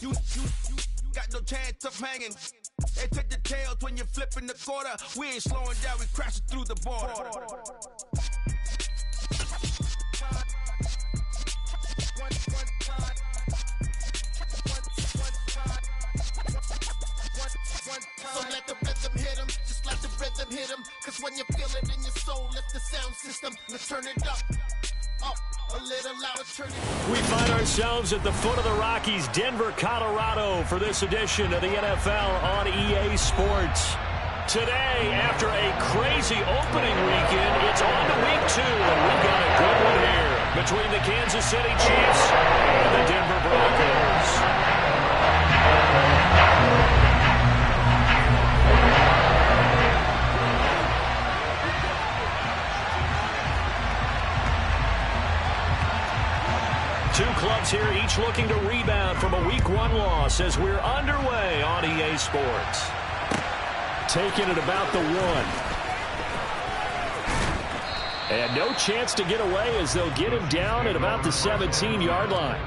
You got no chance of hanging. They take the tails when you're flipping the quarter. We ain't slowing down, we crashing through the border. So let the rhythm hit him, just let the rhythm hit him. Cause when you feel it in your soul, lift the sound system. Let's turn it up. A little louder, turn it. We find ourselves at the foot of the Rockies, Denver, Colorado, for this edition of the NFL on EA Sports. Today, after a crazy opening weekend, it's on to week 2, and we've got a good one here between the Kansas City Chiefs and the Denver Broncos. Two clubs here, each looking to rebound from a Week 1 loss as we're underway on EA Sports. Taking it about the 1. And no chance to get away as they'll get him down at about the 17-yard line.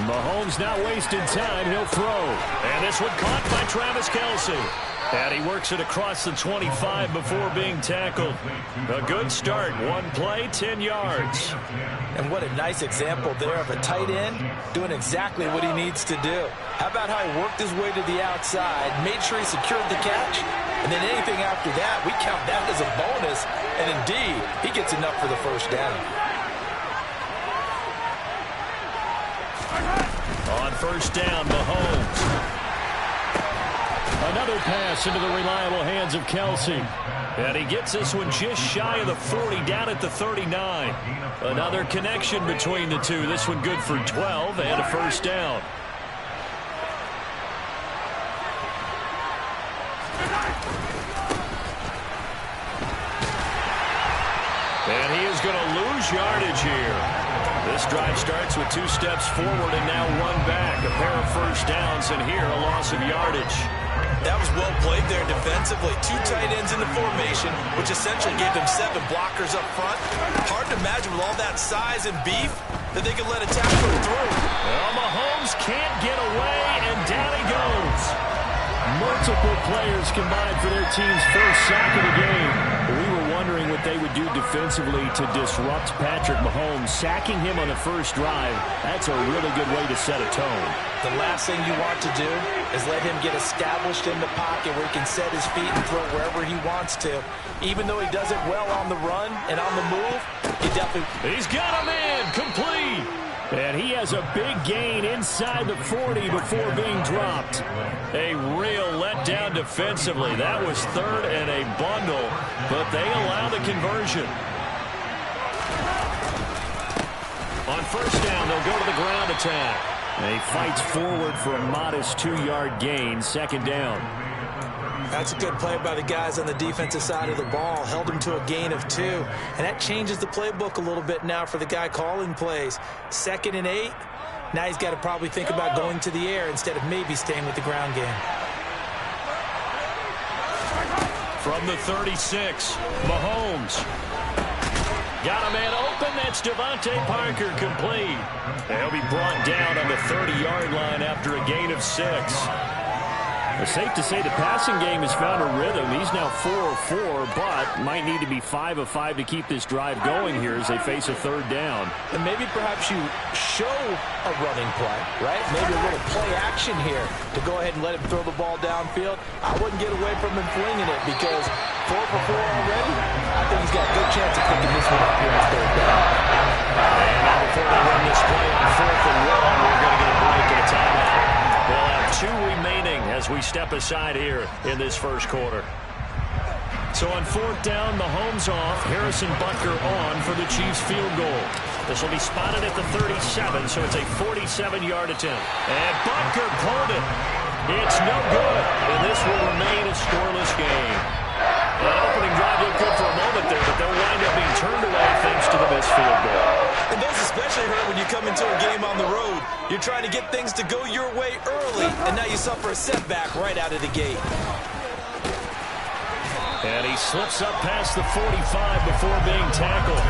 Mahomes not wasting time. He'll throw. And this one caught by Travis Kelce. And he works it across the 25 before being tackled. A good start. One play, 10 yards. And what a nice example there of a tight end doing exactly what he needs to do. How about how he worked his way to the outside, made sure he secured the catch, and then anything after that, we count that as a bonus. And indeed, he gets enough for the first down. On first down, Mahomes. Another pass into the reliable hands of Kelce. And he gets this one just shy of the 40, down at the 39. Another connection between the two. This one good for 12 and a first down. And he is going to lose yardage here. This drive starts with 2 steps forward and now 1 back. A pair of first downs, and here a loss of yardage. That was well played there defensively. 2 tight ends in the formation, which essentially gave them 7 blockers up front. Hard to imagine with all that size and beef that they could let a tackle through. Well, Mahomes can't get away, and down he goes. Multiple players combined for their team's first sack of the game. We were wondering what they would do defensively to disrupt Patrick Mahomes. Sacking him on the first drive, that's a really good way to set a tone. The last thing you want to do is let him get established in the pocket where he can set his feet and throw wherever he wants to. Even though he does it well on the run and on the move, he definitely... He's got him in, complete. And he has a big gain inside the 40 before being dropped. A real letdown defensively. That was third and a bundle, but they allow the conversion. On first down, they'll go to the ground attack. And he fights forward for a modest 2-yard gain, second down. That's a good play by the guys on the defensive side of the ball. Held him to a gain of 2. And that changes the playbook a little bit now for the guy calling plays. 2nd and 8. Now he's got to probably think about going to the air instead of maybe staying with the ground game. From the 36, Mahomes. Got a man open. That's Devontae Parker, complete. He'll be brought down on the 30-yard line after a gain of 6. It's safe to say the passing game has found a rhythm. He's now 4 of 4, but might need to be 5 of 5 to keep this drive going here as they face a third down. And maybe perhaps you show a running play, right? Maybe a little play action here to go ahead and let him throw the ball downfield. I wouldn't get away from him flinging it because 4 for 4 already. I think he's got a good chance of picking this one up here on third down. And now before they run this play on 4th and 1, we're going to get a break at a timeout. They'll have 2 remaining as we step aside here in this first quarter. So on fourth down, Mahomes off. Harrison Butker on for the Chiefs field goal. This will be spotted at the 37, so it's a 47-yard attempt. And Butker pulled it. It's no good, and this will remain a scoreless game. The opening drive looked good for a moment there, but they'll wind up being turned away thanks to the missed field goal. And those especially hurt when you come into a game on the road. You're trying to get things to go your way early, and now you suffer a setback right out of the gate. And he slips up past the 45 before being tackled.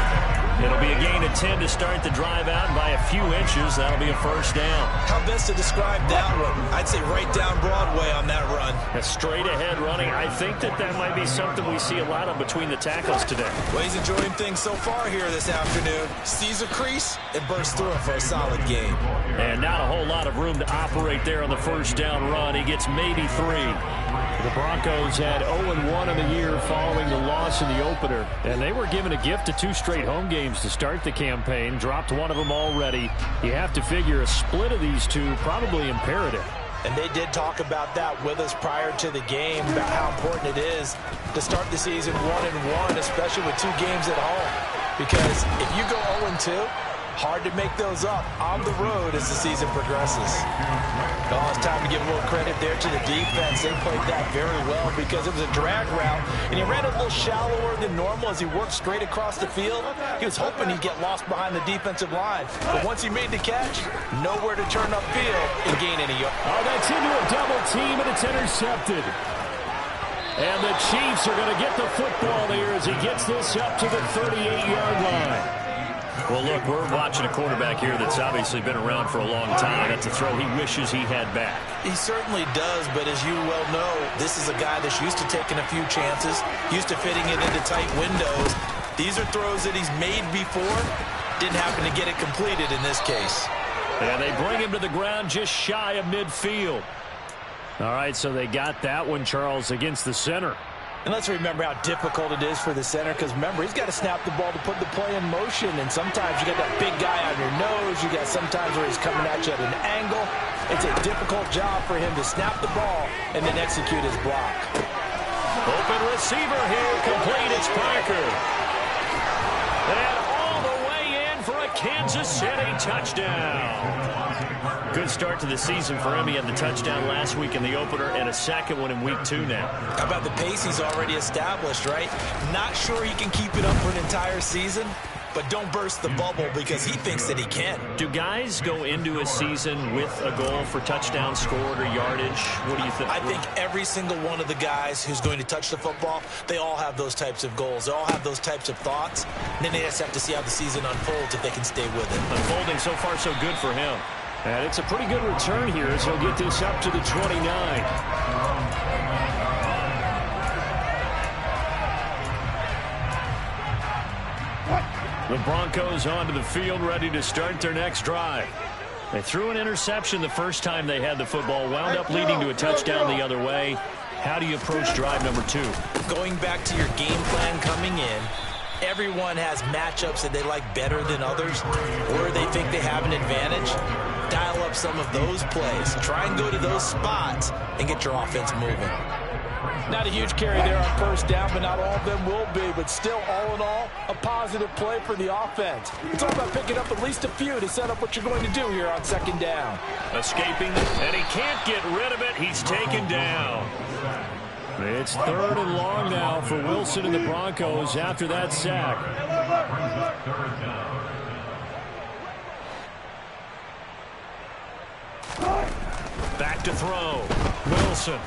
It'll be a gain of 10 to start the drive out, and by a few inches, that'll be a first down. How best to describe that one? I'd say right down Broadway on that run. A straight-ahead running. I think that might be something we see a lot of between the tackles today. Well, he's enjoying things so far here this afternoon. Sees a crease and bursts through it for a solid game. And not a whole lot of room to operate there on the first down run. He gets maybe 3. The Broncos had 0-1 in the year following the loss in the opener. And they were given a gift of 2 straight home games to start the campaign. Dropped one of them already. You have to figure a split of these two probably imperative. And they did talk about that with us prior to the game, about how important it is to start the season 1-1, especially with 2 games at home. Because if you go 0-2, hard to make those up on the road as the season progresses. Oh, it's time to give a little credit there to the defense. They played that very well because it was a drag route, and he ran a little shallower than normal as he worked straight across the field. He was hoping he'd get lost behind the defensive line. But once he made the catch, nowhere to turn upfield and gain any yards. Oh, that's into a double team, and it's intercepted. And the Chiefs are going to get the football here as he gets this up to the 38-yard line. Well, look, we're watching a quarterback here that's obviously been around for a long time. That's a throw he wishes he had back. He certainly does, but as you well know, this is a guy that's used to taking a few chances, used to fitting it into tight windows. These are throws that he's made before. Didn't happen to get it completed in this case. And they bring him to the ground just shy of midfield. All right, so they got that one, Charles, against the center. And let's remember how difficult it is for the center, because remember, he's got to snap the ball to put the play in motion, and sometimes you got that big guy on your nose. You got sometimes where he's coming at you at an angle. It's a difficult job for him to snap the ball and then execute his block. Open receiver here, complete. It's Parker. And all the way in for a Kansas City touchdown. Good start to the season for him. He had the touchdown last week in the opener and a second one in week 2 now. How about the pace he's already established, right? Not sure he can keep it up for an entire season, but don't burst the bubble because he thinks that he can. Do guys go into a season with a goal for touchdown scored or yardage? What do you think? I think every single one of the guys who's going to touch the football, they all have those types of goals. They all have those types of thoughts. And then they just have to see how the season unfolds if they can stay with it. Unfolding so far so good for him. And it's a pretty good return here as he'll get this up to the 29. The Broncos onto the field, ready to start their next drive. They threw an interception the first time they had the football, wound up leading to a touchdown the other way. How do you approach drive number 2? Going back to your game plan coming in, everyone has matchups that they like better than others, or they think they have an advantage. Dial up some of those plays. Try and go to those spots and get your offense moving. Not a huge carry there on first down, but not all of them will be. But still, all in all, a positive play for the offense. It's all about picking up at least a few to set up what you're going to do here on second down. Escaping, and he can't get rid of it. He's taken down. It's 3rd and long now for Wilson and the Broncos after that sack. Back to throw. Wilson.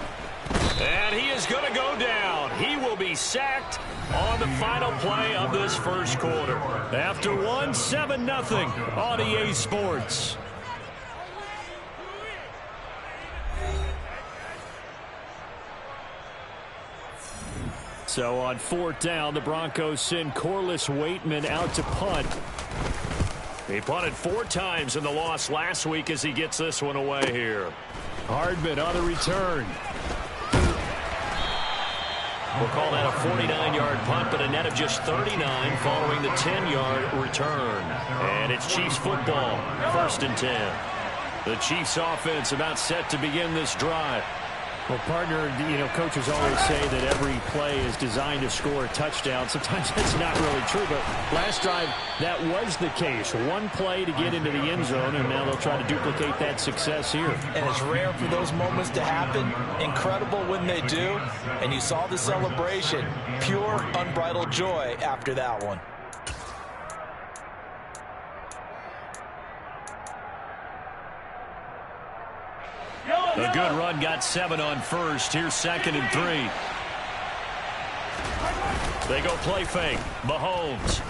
And he is going to go down. He will be sacked on the final play of this first quarter. After 7-0 on EA Sports. So on 4th down, the Broncos send Corliss Waitman out to punt. He punted 4 times in the loss last week as he gets this one away here. Hardman on the return. We'll call that a 49-yard punt, but a net of just 39 following the 10-yard return. And it's Chiefs football, 1st and 10. The Chiefs offense about set to begin this drive. Well, partner, coaches always say that every play is designed to score a touchdown. Sometimes that's not really true, but last drive, that was the case. One play to get into the end zone, and now they'll try to duplicate that success here. And it's rare for those moments to happen. Incredible when they do. And you saw the celebration. Pure, unbridled joy after that one. A good run, got 7 on first. Here's 2nd and 3. They go play fake. Mahomes.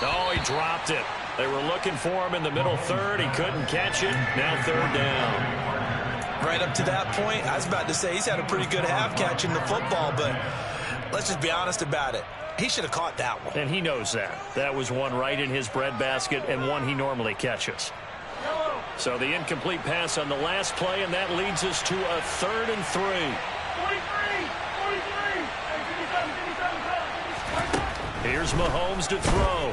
Oh, he dropped it. They were looking for him in the middle third. He couldn't catch it. Now 3rd down. Right up to that point, I was about to say he's had a pretty good half catching the football, but let's just be honest about it. He should have caught that one. And he knows that. That was one right in his breadbasket and one he normally catches. So the incomplete pass on the last play, and that leads us to a 3rd and 3. 43. Here's Mahomes to throw.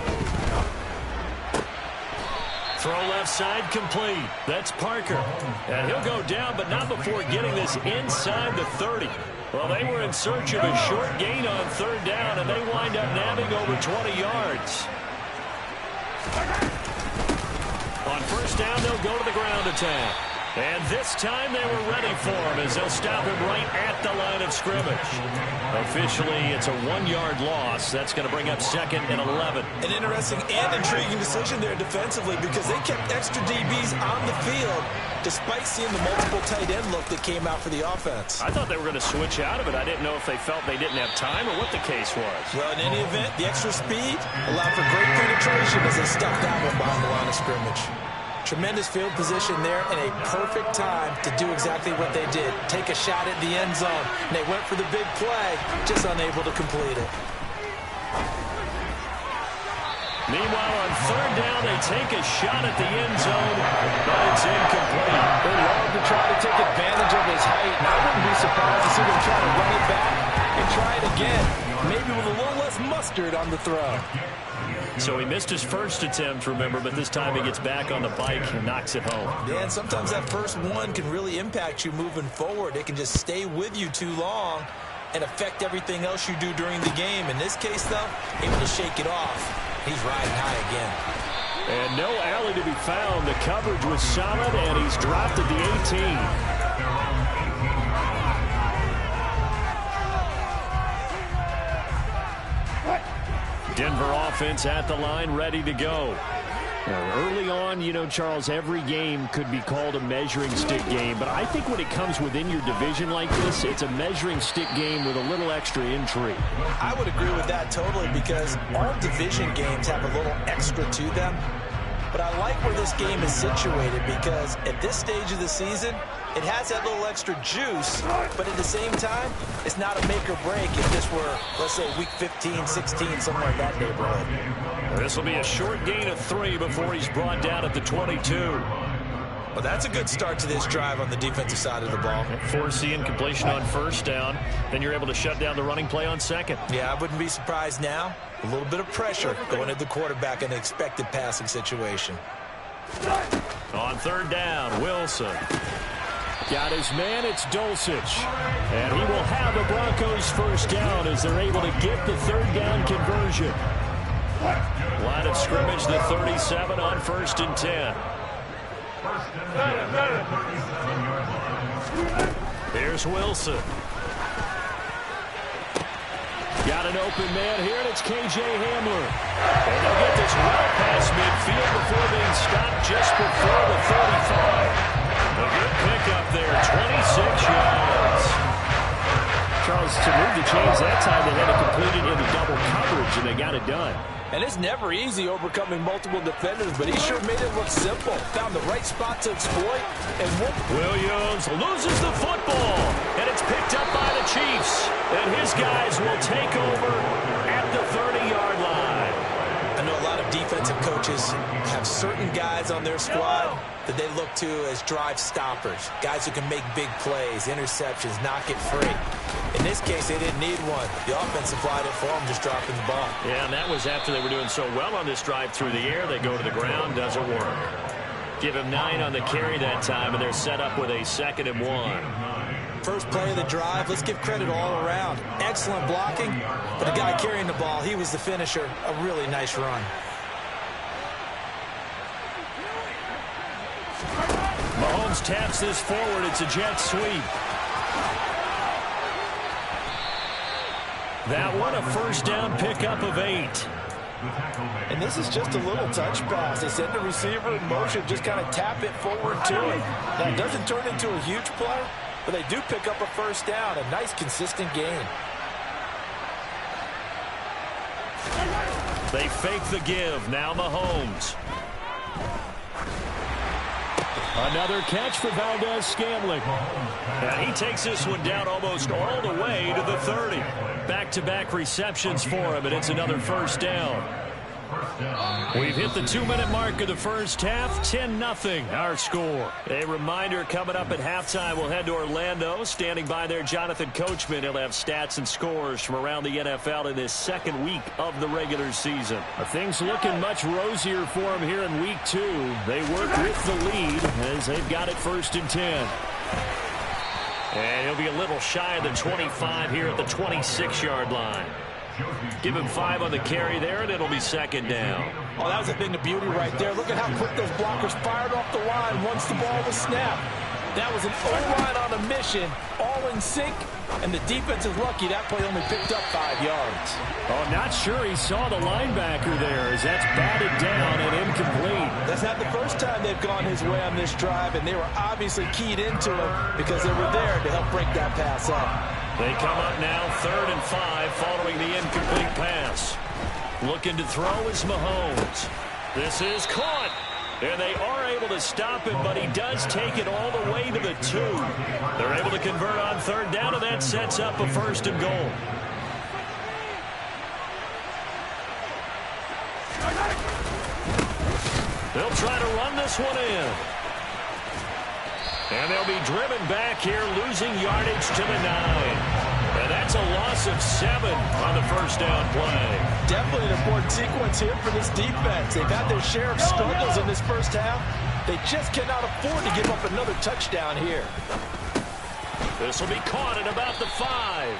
Throw left side complete. That's Parker. And he'll go down, but not before getting this inside the 30. Well, they were in search of a short gain on 3rd down, and they wind up nabbing over 20 yards. On 1st down, they'll go to the ground attack. And this time they were ready for him as they'll stop him right at the line of scrimmage. Officially, it's a 1-yard loss. That's going to bring up 2nd and 11. An interesting and intriguing decision there defensively because they kept extra DBs on the field despite seeing the multiple tight end look that came out for the offense. I thought they were going to switch out of it. I didn't know if they felt they didn't have time or what the case was. Well, in any event, the extra speed allowed for great penetration as they stuffed that one behind the line of scrimmage. Tremendous field position there and a perfect time to do exactly what they did. Take a shot at the end zone. And they went for the big play, just unable to complete it. Meanwhile, on 3rd down, they take a shot at the end zone, but it's incomplete. They love to try to take advantage of his height, and I wouldn't be surprised to see them try to run it back and try it again, maybe with a little less mustard on the throw. So he missed his first attempt, remember, but this time he gets back on the bike and knocks it home. Yeah, and sometimes that first one can really impact you moving forward. It can just stay with you too long and affect everything else you do during the game. In this case, though, able to shake it off. He's riding high again. And no alley to be found. The coverage was solid, and he's dropped at the 18. Denver offense at the line, ready to go. Early on, Charles, every game could be called a measuring stick game. But I think when it comes within your division like this, it's a measuring stick game with a little extra intrigue. I would agree with that totally because all division games have a little extra to them. But I like where this game is situated because at this stage of the season, it has that little extra juice, but at the same time, it's not a make or break if this were, let's say, week 15, 16, somewhere in that neighborhood. This will be a short gain of 3 before he's brought down at the 22. Well, that's a good start to this drive on the defensive side of the ball. Force the incompletion on 1st down. Then you're able to shut down the running play on 2nd. Yeah, I wouldn't be surprised now. A little bit of pressure going at the quarterback in an expected passing situation. On 3rd down, Wilson. Got his man, it's Dulcich. And he will have the Broncos 1st down as they're able to get the 3rd down conversion. Line of scrimmage, the 37 on 1st and 10. Here's Wilson. Got an open man here, and it's K.J. Hamler. And they'll get this well past midfield before being stopped just before the 35. A good pickup there, 26 yards. Charles, to move the chains that time, they had to complete it into double coverage, and they got it done. And it's never easy overcoming multiple defenders, but he sure made it look simple. Found the right spot to exploit, and Williams loses the football, and it's picked up by the Chiefs. And his guys will take over at the 30-yard line. I know a lot of defensive coaches have certain guys on their squad that they look to as drive stoppers, guys who can make big plays, interceptions, knock it free. In this case, they didn't need one. The offense supplied it for them, just dropping the ball. Yeah, and that was after they were doing so well on this drive through the air. They go to the ground, doesn't work. Give him 9 on the carry that time, and they're set up with a 2nd and 1. First play of the drive, let's give credit all around. Excellent blocking, but the guy carrying the ball, he was the finisher. A really nice run. Mahomes taps this forward. It's a jet sweep. That one, a first down pickup of 8. And this is just a little touch pass. They send the receiver in motion, just kind of tap it forward to him. Now, it doesn't turn into a huge play, but they do pick up a first down. A nice, consistent gain. They fake the give. Now Mahomes. Another catch for Valdez-Scantling. And he takes this one down almost all the way to the 30. Back-to-back receptions for him, and it's another first down. We've hit the 2-minute mark of the first half. 10-0 our score. A reminder, coming up at halftime, we'll head to Orlando. Standing by there, Jonathan Coachman. He'll have stats and scores from around the NFL in this second week of the regular season. Things looking much rosier for him here in week 2. They work with the lead as they've got it 1st and 10. And he'll be a little shy of the 25 here at the 26-yard line. Give him 5 on the carry there, and it'll be 2nd down. Oh, that was a thing of beauty right there. Look at how quick those blockers fired off the line once the ball was snapped. That was an O-line on a mission, all in sync, and the defense is lucky that play only picked up 5 yards. Oh, not sure he saw the linebacker there as that's batted down and incomplete. That's not the first time they've gone his way on this drive, and they were obviously keyed into him because they were there to help break that pass up. They come up now 3rd and 5 following the incomplete pass. Looking to throw is Mahomes. This is caught. And they are able to stop him, but he does take it all the way to the 2. They're able to convert on 3rd down, and that sets up a 1st and goal. They'll try to run this one in. And they'll be driven back here, losing yardage to the 9. And that's a loss of 7 on the first down play. Definitely an important sequence here for this defense. They've had their share of struggles in this first half. They just cannot afford to give up another touchdown here. This will be caught at about the 5.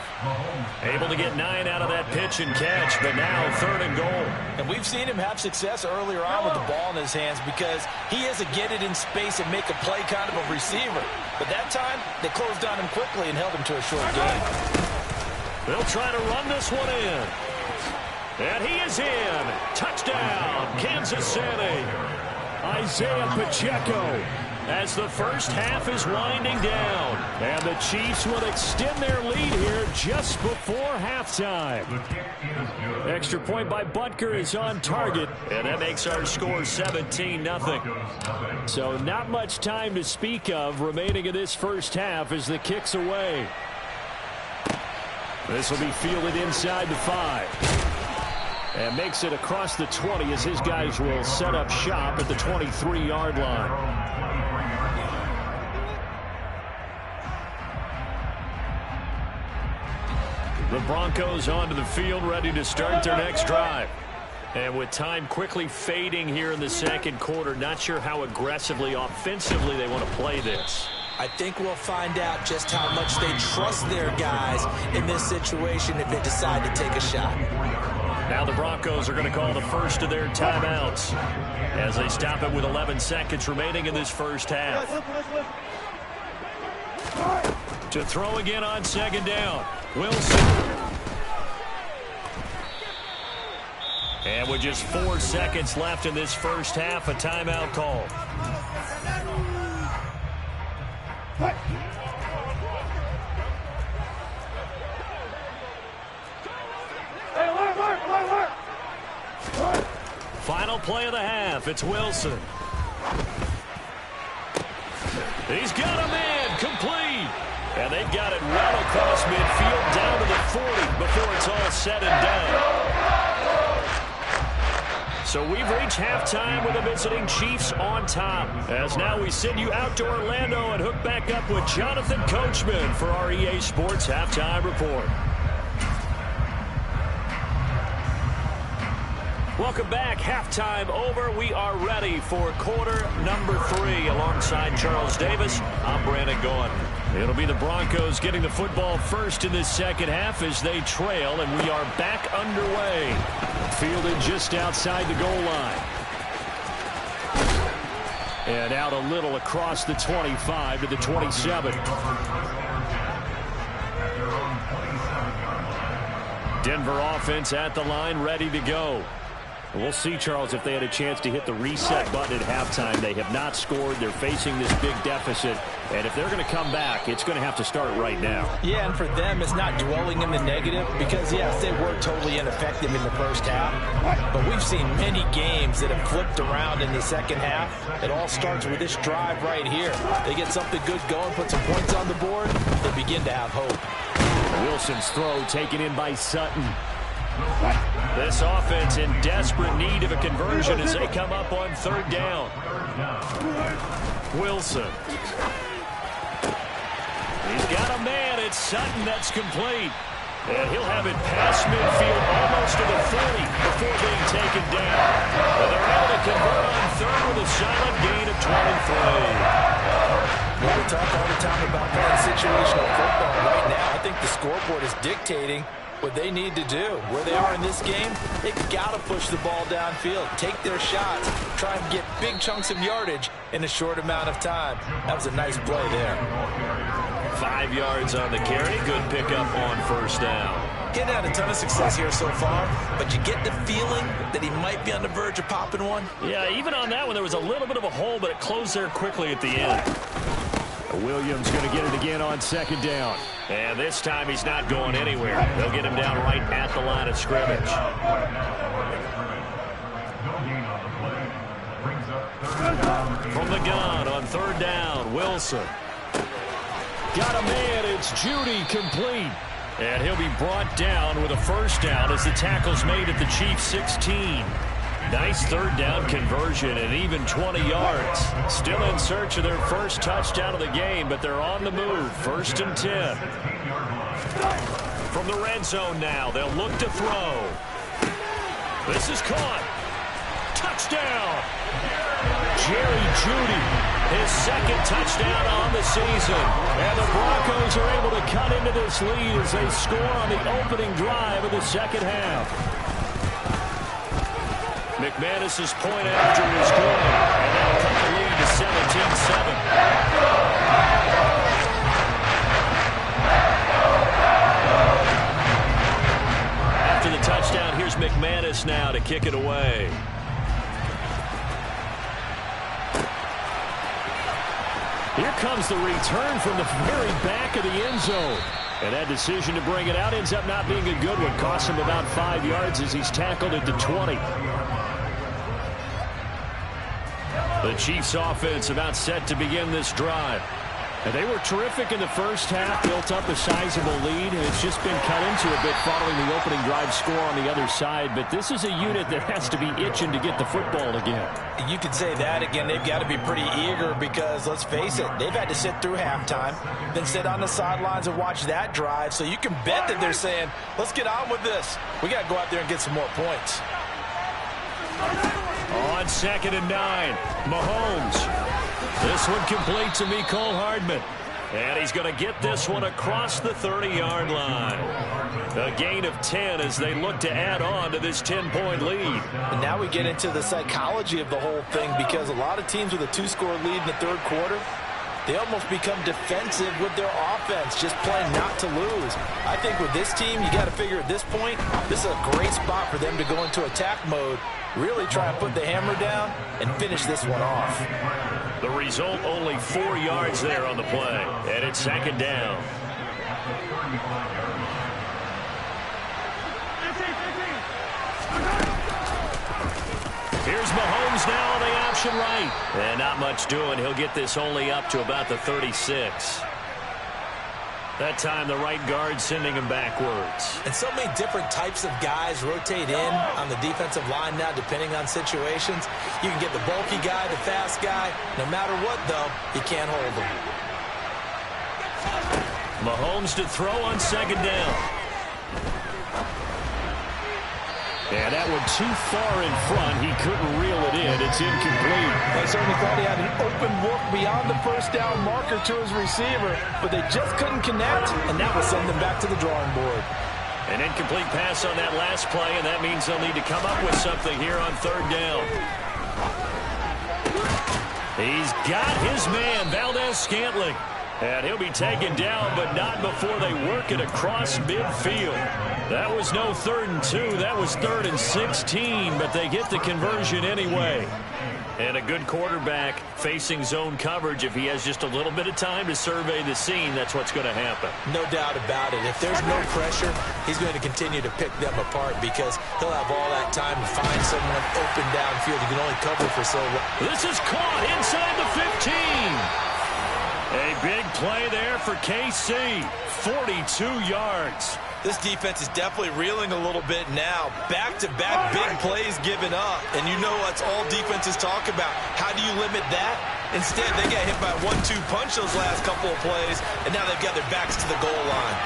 Able to get 9 out of that pitch and catch, but now 3rd and goal. And we've seen him have success earlier on with the ball in his hands because he has a get it in space and make a play kind of a receiver. But that time, they closed on him quickly and held him to a short gain. They'll try to run this one in. And he is in. Touchdown, Kansas City. Isaiah Pacheco as the first half is winding down. And the Chiefs will extend their lead here just before halftime. Extra point by Butker is on target. And that makes our score 17-0. So not much time to speak of remaining in this first half as the kick's away. This will be fielded inside the 5. And makes it across the 20 as his guys will set up shop at the 23-yard line. The Broncos onto the field, ready to start their next drive. And with time quickly fading here in the second quarter, not sure how aggressively, offensively they want to play this. I think we'll find out just how much they trust their guys in this situation if they decide to take a shot. Now the Broncos are going to call the first of their timeouts as they stop it with 11 seconds remaining in this first half. To throw again on 2nd down, Wilson. And with just 4 seconds left in this first half, a timeout call. Final play of the half. It's Wilson. He's got a man complete. And they've got it well across midfield down to the 40 before it's all said and done. So we've reached halftime with the visiting Chiefs on top. As now we send you out to Orlando and hook back up with Jonathan Coachman for our EA Sports Halftime Report. Welcome back. Halftime over. We are ready for quarter number 3. Alongside Charles Davis, I'm Brandon Gaudin. It'll be the Broncos getting the football first in this second half as they trail, and we are back underway. Fielded just outside the goal line. And out a little across the 25 to the 27. Denver offense at the line, ready to go. We'll see, Charles, if they had a chance to hit the reset button at halftime. They have not scored. They're facing this big deficit. And if they're going to come back, it's going to have to start right now. Yeah, and for them, it's not dwelling in the negative because, yes, they were totally ineffective in the first half. But we've seen many games that have flipped around in the second half. It all starts with this drive right here. They get something good going, put some points on the board, they begin to have hope. Wilson's throw taken in by Sutton. This offense in desperate need of a conversion as they come up on third down. Wilson. He's got a man. It's Sutton. That's complete. And he'll have it past midfield almost to the 30 before being taken down. And they're able to convert on third with a solid gain of 23. Well, we talk all the time about playing situational football. Right now, I think the scoreboard is dictating what they need to do. Where they are in this game, they've got to push the ball downfield, take their shots, try and get big chunks of yardage in a short amount of time. That was a nice play there. 5 yards on the carry. Good pickup on first down. Getting had a ton of success here so far, but you get the feeling that he might be on the verge of popping one. Yeah, even on that one, there was a little bit of a hole, but it closed there quickly at the end. Williams going to get it again on second down. And this time he's not going anywhere. They'll get him down right at the line of scrimmage. From the gun on third down, Wilson. Got a man, it's Judy, complete. And he'll be brought down with a first down as the tackle's made at the Chiefs' 16. Nice third down conversion and even 20 yards. Still in search of their first touchdown of the game, but they're on the move. First and 10. From the red zone now, they'll look to throw. This is caught. Touchdown. Jerry Jeudy, his second touchdown on the season. And the Broncos are able to cut into this lead as they score on the opening drive of the second half. McManus's point after is good, and that'll cut the lead to 17-7. After the touchdown, here's McManus now to kick it away. Here comes the return from the very back of the end zone. And that decision to bring it out ends up not being a good one. Costs him about 5 yards as he's tackled at the 20. The Chiefs offense about set to begin this drive. And they were terrific in the first half, built up a sizable lead, and it's just been cut into a bit following the opening drive score on the other side. But this is a unit that has to be itching to get the football again. You could say that again. They've got to be pretty eager because, let's face it, they've had to sit through halftime, then sit on the sidelines and watch that drive. So you can bet that they're saying, let's get on with this. We got to go out there and get some more points. On second and 9, Mahomes. This one complete to Mecole Hardman. And he's going to get this one across the 30-yard line. A gain of 10 as they look to add on to this 10-point lead. And now we get into the psychology of the whole thing because a lot of teams with a 2-score lead in the third quarter, they almost become defensive with their offense, just playing not to lose. I think with this team, you got to figure at this point, this is a great spot for them to go into attack mode, really try and put the hammer down and finish this one off. The result, only 4 yards there on the play, and it's second down. Here's Mahomes now on the option right. And not much doing. He'll get this only up to about the 36. That time, the right guard sending him backwards. And so many different types of guys rotate in on the defensive line now, depending on situations. You can get the bulky guy, the fast guy. No matter what, though, you can't hold him. Mahomes to throw on second down. Yeah, that one too far in front. He couldn't reel it in. It's incomplete. They certainly thought he had an open look beyond the first down marker to his receiver, but they just couldn't connect, and that will send them back to the drawing board. An incomplete pass on that last play, and that means they'll need to come up with something here on third down. He's got his man, Valdez-Scantling. And he'll be taken down, but not before they work it across midfield. That was no 3rd and 2. That was 3rd and 16, but they get the conversion anyway. And a good quarterback facing zone coverage. If he has just a little bit of time to survey the scene, that's what's going to happen. No doubt about it. If there's no pressure, he's going to continue to pick them apart because he'll have all that time to find someone open downfield. He can only cover for so long. This is caught inside the 15. A big play there for KC. 42 yards. This defense is definitely reeling a little bit now. Back-to-back big plays given up. And you know that's all defenses talk about. How do you limit that? Instead, they got hit by a 1-2 punch those last couple of plays, and now they've got their backs to the goal line.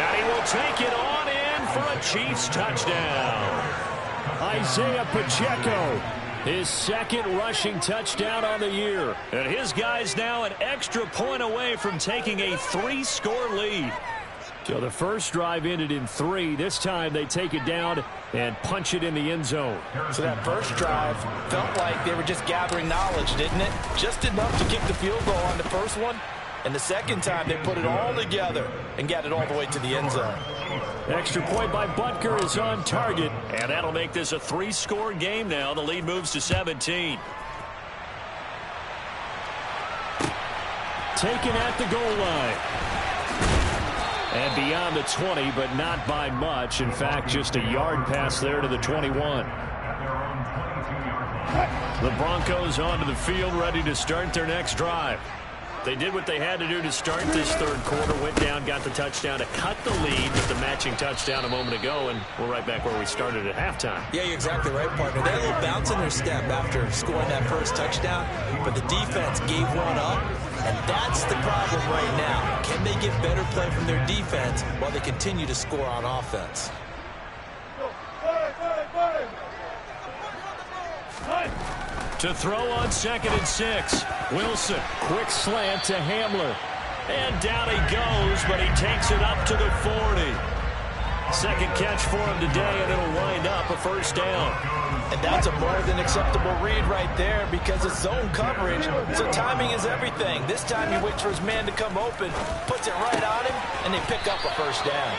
And he will take it on in for a Chiefs touchdown. Isaiah Pacheco, his 2nd rushing touchdown on the year. And his guys now an extra point away from taking a 3-score lead. So the first drive ended in 3. This time they take it down and punch it in the end zone. So that first drive felt like they were just gathering knowledge, didn't it? Just enough to kick the field goal on the first one. And the second time they put it all together and got it all the way to the end zone. Extra point by Butker is on target. And that'll make this a 3-score game now. The lead moves to 17. Taken at the goal line. And beyond the 20, but not by much. In fact, just a yard pass there to the 21. The Broncos onto the field, ready to start their next drive. They did what they had to do to start this third quarter. Went down, got the touchdown to cut the lead with the matching touchdown a moment ago, and we're right back where we started at halftime. Yeah, you're exactly right, partner. They had a little bounce in their step after scoring that first touchdown, but the defense gave one up, and that's the problem right now. Can they get better play from their defense while they continue to score on offense? To throw on 2nd and 6. Wilson, quick slant to Hamler. And down he goes, but he takes it up to the 40. Second catch for him today, and it'll wind up a first down. And that's a more than acceptable read right there because it's zone coverage, so timing is everything. This time he waits for his man to come open, puts it right on him, and they pick up a first down.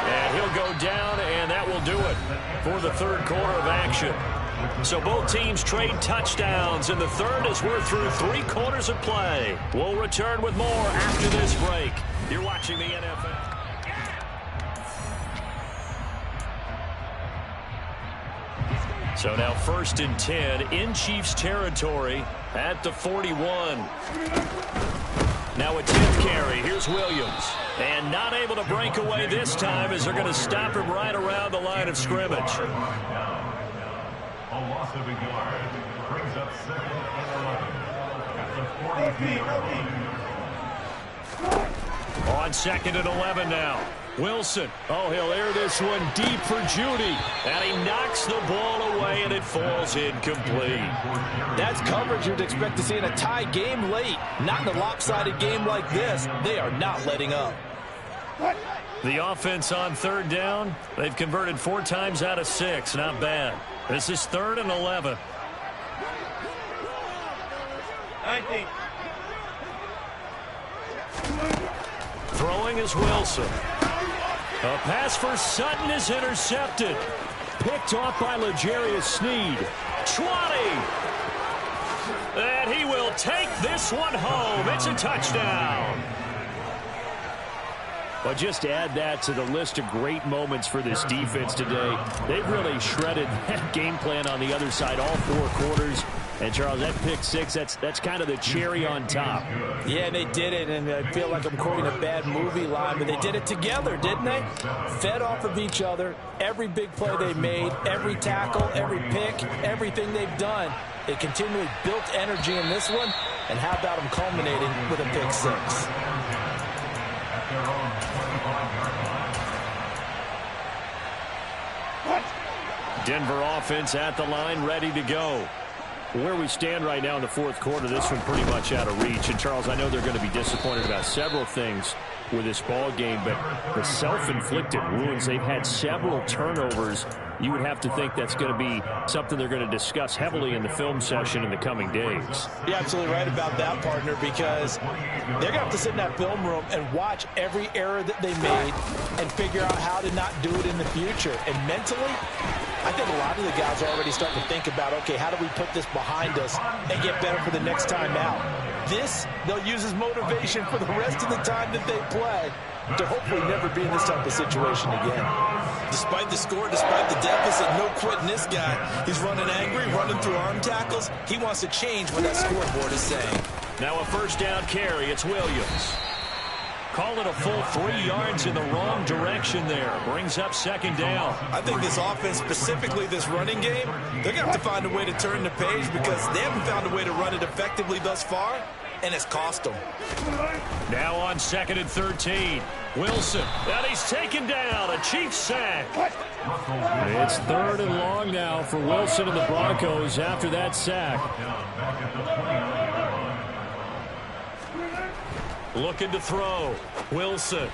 And he'll go down, and that will do it for the third quarter of action. So both teams trade touchdowns in the third as we're through 3 quarters of play. We'll return with more after this break. You're watching the NFL. So now 1st and 10 in Chiefs territory at the 41. Now a 10th carry. Here's Williams. And not able to break away this time as they're going to stop him right around the line of scrimmage. A loss of a yard brings up 2nd and 11 at the 40. On 2nd and 11 now. Wilson. Oh, he'll air this one deep for Judy. And he knocks the ball away, and it falls incomplete. That's coverage you'd expect to see in a tie game late. Not in a lopsided game like this. They are not letting up. The offense on 3rd down, they've converted 4 times out of 6. Not bad. This is 3rd and 11. 19. Throwing is Wilson. A pass for Sutton is intercepted. Picked off by L'Jarius Sneed. 20. And he will take this one home. It's a touchdown. But just to add that to the list of great moments for this defense today, they've really shredded that game plan on the other side all 4 quarters. And, Charles, that pick 6, that's kind of the cherry on top. Yeah, they did it, and I feel like I'm quoting a bad movie line, but they did it together, didn't they? Fed off of each other, every big play they made, every tackle, every pick, everything they've done. They continually built energy in this one, and how about them culminating with a pick 6? At their own 25-yard line. Denver offense at the line, ready to go. Where we stand right now in the fourth quarter, this one pretty much out of reach. And, Charles, I know they're going to be disappointed about several things with this ball game, but the self-inflicted wounds, they've had several turnovers. You would have to think that's going to be something they're going to discuss heavily in the film session in the coming days. You're absolutely right about that, partner, because they're going to have to sit in that film room and watch every error that they made and figure out how to not do it in the future. And mentally, I think a lot of the guys are already starting to think about, okay, how do we put this behind us and get better for the next time out? This, they'll use as motivation for the rest of the time that they play to hopefully never be in this type of situation again. Despite the score, despite the deficit, no quitting this guy. He's running angry, running through arm tackles. He wants to change what that scoreboard is saying. Now a first down carry. It's Williams. Call it a full 3 yards in the wrong direction there. Brings up second down. I think this offense, specifically this running game, they're going to have to find a way to turn the page because they haven't found a way to run it effectively thus far, and it's cost them. Now on 2nd and 13. Wilson. And he's taken down. A Chiefs sack. It's 3rd and long now for Wilson and the Broncos after that sack. Looking to throw. Wilson.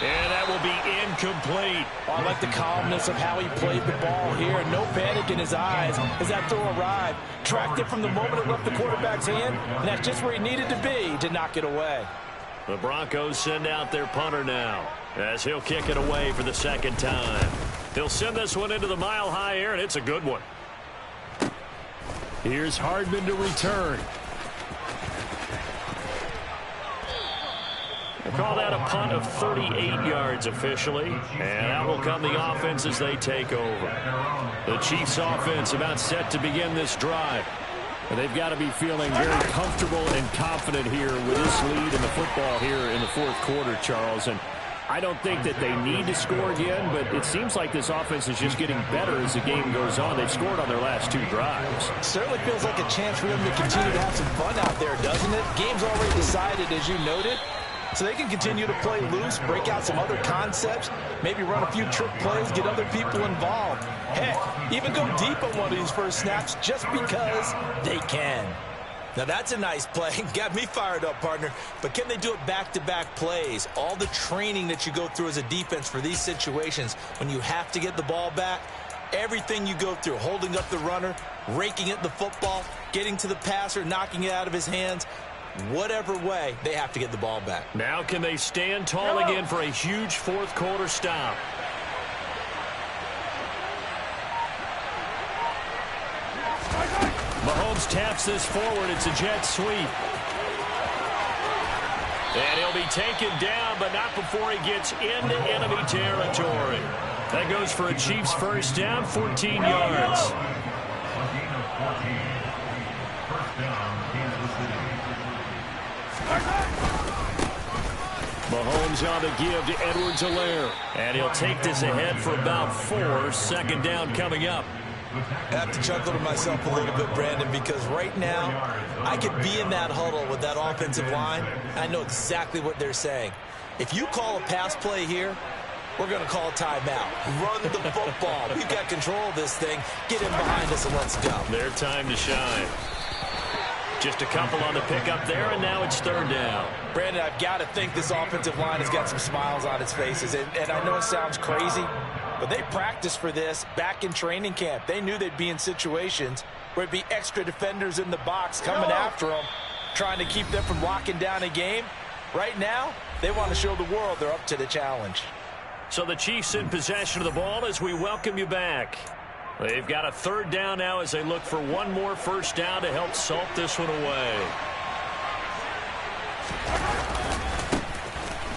And that will be incomplete. Oh, I like the calmness of how he played the ball here. No panic in his eyes as that throw arrived. Tracked it from the moment it left the quarterback's hand, and that's just where he needed to be to knock it away. The Broncos send out their punter now as he'll kick it away for the second time. He'll send this one into the mile-high air, and it's a good one. Here's Hardman to return. We'll call that a punt of 38 yards officially, and that will come the offense as they take over. The Chiefs offense about set to begin this drive. And they've got to be feeling very comfortable and confident here with this lead in the football here in the fourth quarter, Charles. And I don't think that they need to score again, but it seems like this offense is just getting better as the game goes on. They've scored on their last 2 drives. Certainly feels like a chance for them to continue to have some fun out there, doesn't it? Game's already decided, as you noted. So they can continue to play loose, break out some other concepts, maybe run a few trick plays, get other people involved. Heck, even go deep on one of these first snaps just because they can. Now that's a nice play. Got me fired up, partner. But can they do it back-to-back plays? All the training that you go through as a defense for these situations when you have to get the ball back, everything you go through, holding up the runner, raking at the football, getting to the passer, knocking it out of his hands, whatever way, they have to get the ball back. Now can they stand tall again for a huge fourth quarter stop? Mahomes taps this forward. It's a jet sweep. And he'll be taken down, but not before he gets into enemy territory. That goes for a Chiefs first down, 14 yards. Mahomes on the give to Edwards-Helaire. And he'll take this ahead for about 4. Second down coming up. I have to chuckle to myself a little bit, Brandon, because right now I could be in that huddle with that offensive line. I know exactly what they're saying. If you call a pass play here, we're going to call a timeout. Run the football. We've got control of this thing. Get in behind us and let's go. Their time to shine. Just a couple on the pickup there, and now it's third down. Brandon, I've got to think this offensive line has got some smiles on its faces. And I know it sounds crazy, but they practiced for this back in training camp. They knew they'd be in situations where it'd be extra defenders in the box coming after them, trying to keep them from locking down a game. Right now, they want to show the world they're up to the challenge. So the Chiefs in possession of the ball as we welcome you back. They've got a third down now as they look for one more first down to help salt this one away.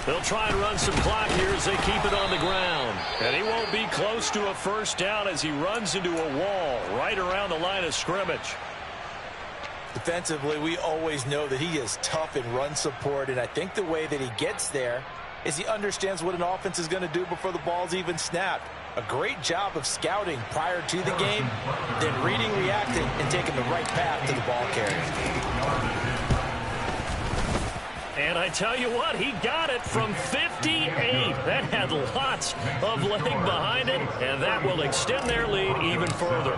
They'll try and run some clock here as they keep it on the ground. And he won't be close to a first down as he runs into a wall right around the line of scrimmage. Defensively, we always know that he is tough in run support, and I think the way that he gets there is he understands what an offense is going to do before the ball's even snapped. A great job of scouting prior to the game, then reading, reacting, and taking the right path to the ball carrier. And I tell you what, he got it from 58. That had lots of leg behind it, and that will extend their lead even further.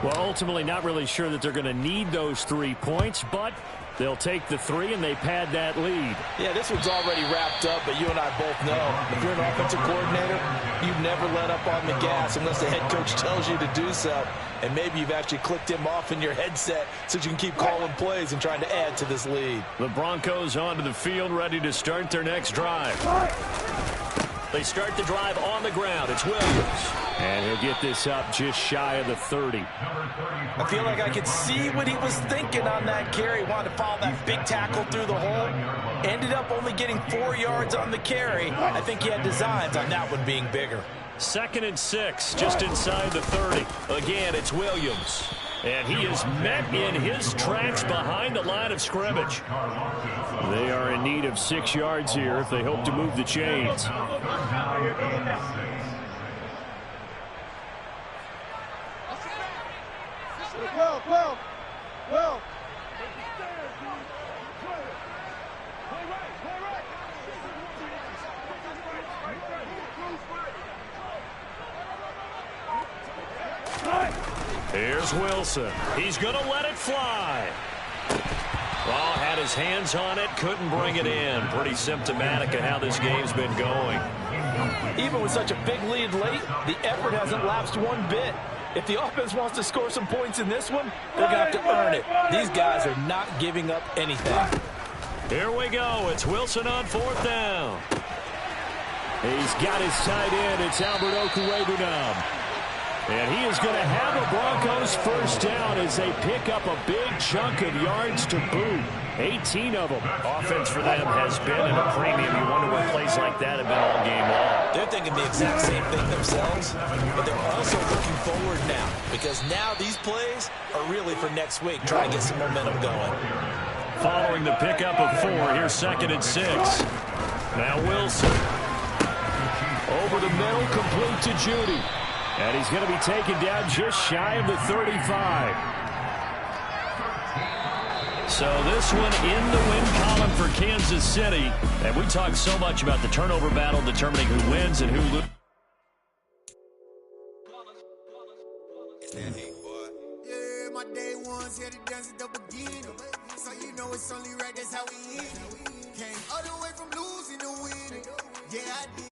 Well, ultimately not really sure that they're going to need those 3 points, but they'll take the 3 and they pad that lead. Yeah, this one's already wrapped up, but you and I both know if you're an offensive coordinator, you never let up on the gas unless the head coach tells you to do so. And maybe you've actually clicked him off in your headset so you can keep calling plays and trying to add to this lead. The Broncos onto the field, ready to start their next drive. They start the drive on the ground. It's Williams. And he'll get this up just shy of the 30. I feel like I could see what he was thinking on that carry. Wanted to follow that big tackle through the hole. Ended up only getting 4 yards on the carry. I think he had designs on that one being bigger. 2nd and 6, just inside the 30. Again, it's Williams. And he is met in his tracks behind the line of scrimmage. They are in need of 6 yards here if they hope to move the chains. Well. Here's Wilson. He's going to let it fly. Well, had his hands on it, couldn't bring it in. Pretty symptomatic of how this game's been going. Even with such a big lead late, the effort hasn't lapsed one bit. If the offense wants to score some points in this one, they're going to have to earn it. These guys are not giving up anything. Here we go. It's Wilson on 4th down. He's got his tight end. It's Albert Okwuegbunam. And he is going to have a Broncos first down as they pick up a big chunk of yards to boot. 18 of them. Offense for them has been at a premium. You wonder what plays like that have been all game long. They're thinking the exact same thing themselves, but they're also looking forward now because now these plays are really for next week. Try and get some momentum going. Following the pickup of 4, here's 2nd and 6. Now Wilson. Over the middle, complete to Judy. And he's going to be taken down just shy of the 35. So this one in the win column for Kansas City. And we talk so much about the turnover battle determining who wins and who loses. Yeah, my day ones here to dance at the beginning. So you know it's only right, that's how we end. Came all the way from losing to winning. Yeah, I did.